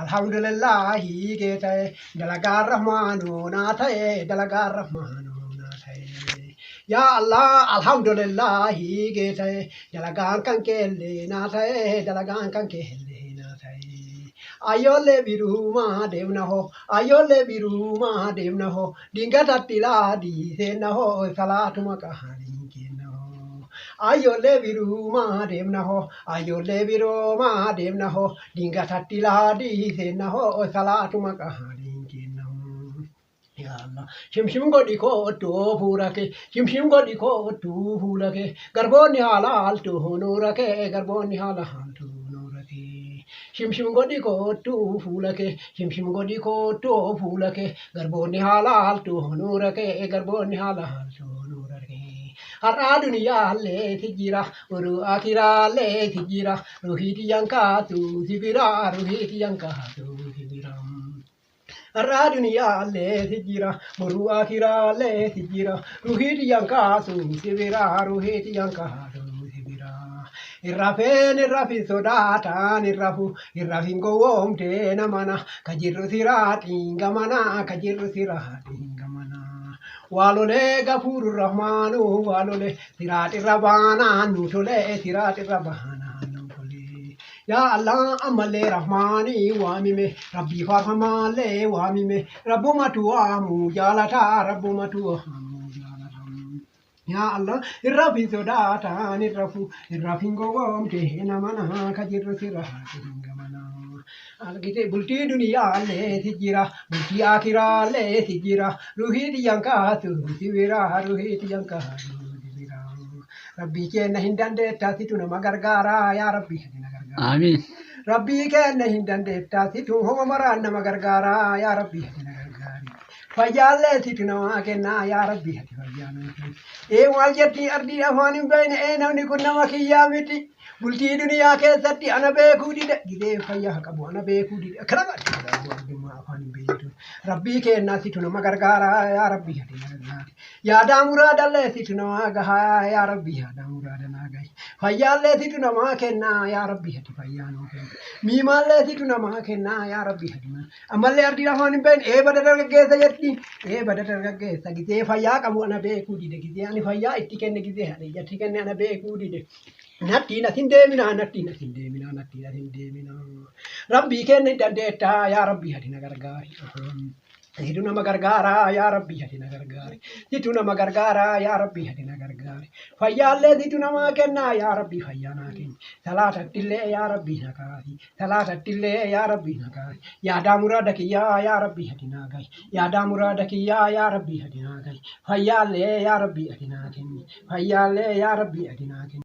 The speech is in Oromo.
Alhamdulillah geetae dalagaa rahmaanoo naa ta'e dalagaa rahmaanoo naa ta'e yaa Allah alhamdulillah geetae dalagaan kan keellee naa ta'e dalagaan kan keellee naa ta'e ayyoolee biruumaa deemna hoo ayyoolee biruumaa deemna hoo dingatatti laadii seenna hoo salaatuma qahaanii kenna hoo ayyoolee biruumaa deemna hoo ayyoolee biruumaa deemna hoo dingatatti laadii seenna hoo salaatuma qahaanii kenna hoo yaa Allah shimshim godhi koottoo fuula kee shimshim godhi koottoo fuula kee garboonni haala haaltu nuura kee garboonni haala haaltu nuura kee shimshim godhi koottoo fuula kee shimshim godhi koottoo fuula kee garboonni haala haaltu nuura kee garboonni haala haaltu nuura kee har'aa duniyaallee si jira uruu akiraallee si jira ruhiiti yankaatu si bira ruhiiti yankaatu si bira. Har'aa duniyaallee si jira uruu akiraallee si jira ruhiiti yankaasu si bira ruhiiti yankaasu si bira. Irrafin sodaataan irrafin gowwoomtee namana ka jirru siraatiin gamana ka jirru siraatiin gamana. Waalolee gafuuru rahmaanu waalolee siraatirra baanaan nu tolee siraatirra baanaan nu tolee. Yaa Allah ammallee rahmaanii waamime rabbii faarfamaallee waamime rabbumatu waamu jaalataa rabbumatu waamu jaalataa. Yaa Allah irrafin sodaataan irrafin gowwoomtee namana ka jirru siraatiin gamana. Argite bultii duniyaallee si jira bultii akiraallee si jira ruhiiti yankaatu si bira ruhiiti yankaatu si bira. Rabbii kenna hin dandeettaasitu nama gargaaraa yaa rabbii na gargaara. Amiin. Rabbii kenna hin dandeettaasitu homa maraan nama gargaaraa yaa rabbii na gargaari. Fayyaallee situ nama kennaa yaa rabbii ati fayyaa nuti. Maal jetti ardii afaan hin beekne namni kun nama kiyyaa miti. Bultii duniyaa keessatti ana beekuu dide gidee fayyaa qabu ana beekuu dide akkana barbaadummaa afaan hin beektu rabbii kennaa situ nama gargaaraa yaa rabbii ati na gargaari yaadaa muraadallee situ nama gahaa yaa rabbii yaadaa muraada naa gahi fayyaallee situ nama kennaa yaa rabbii ati fayyaa nuu kenna miimaallee situ nama kennaa yaa rabbii ati ammallee ardii afaan hin beekne bada dargaggeessa jetti bada dargaggeessa gidee fayyaa qabu ana beekuu dide gidee ani fayyaa itti kenne gidee ani itti kenne ana beekuu dide. Natti natin deemina natti natin deemina rabbii kenna dandeetta yaa rabbii ati na gargaari situ nama gargaaraa yaa rabbii ati na gargaari situ nama gargaaraa yaa rabbii ati na gargaari fayyaallee situ nama kenna yaa rabbii fayyaa naa kenni salaatattillee yaa rabbii na kaasi salaatattillee yaa rabbii na kaasi yaadaa muraada kiyyaa yaa rabbii ati naa gahi yaadaa muraada kiyyaa yaa rabbii ati naa gahi fayyaallee yaa rabbii ati naa kenni fayyaallee yaa rabbii ati naa kenni.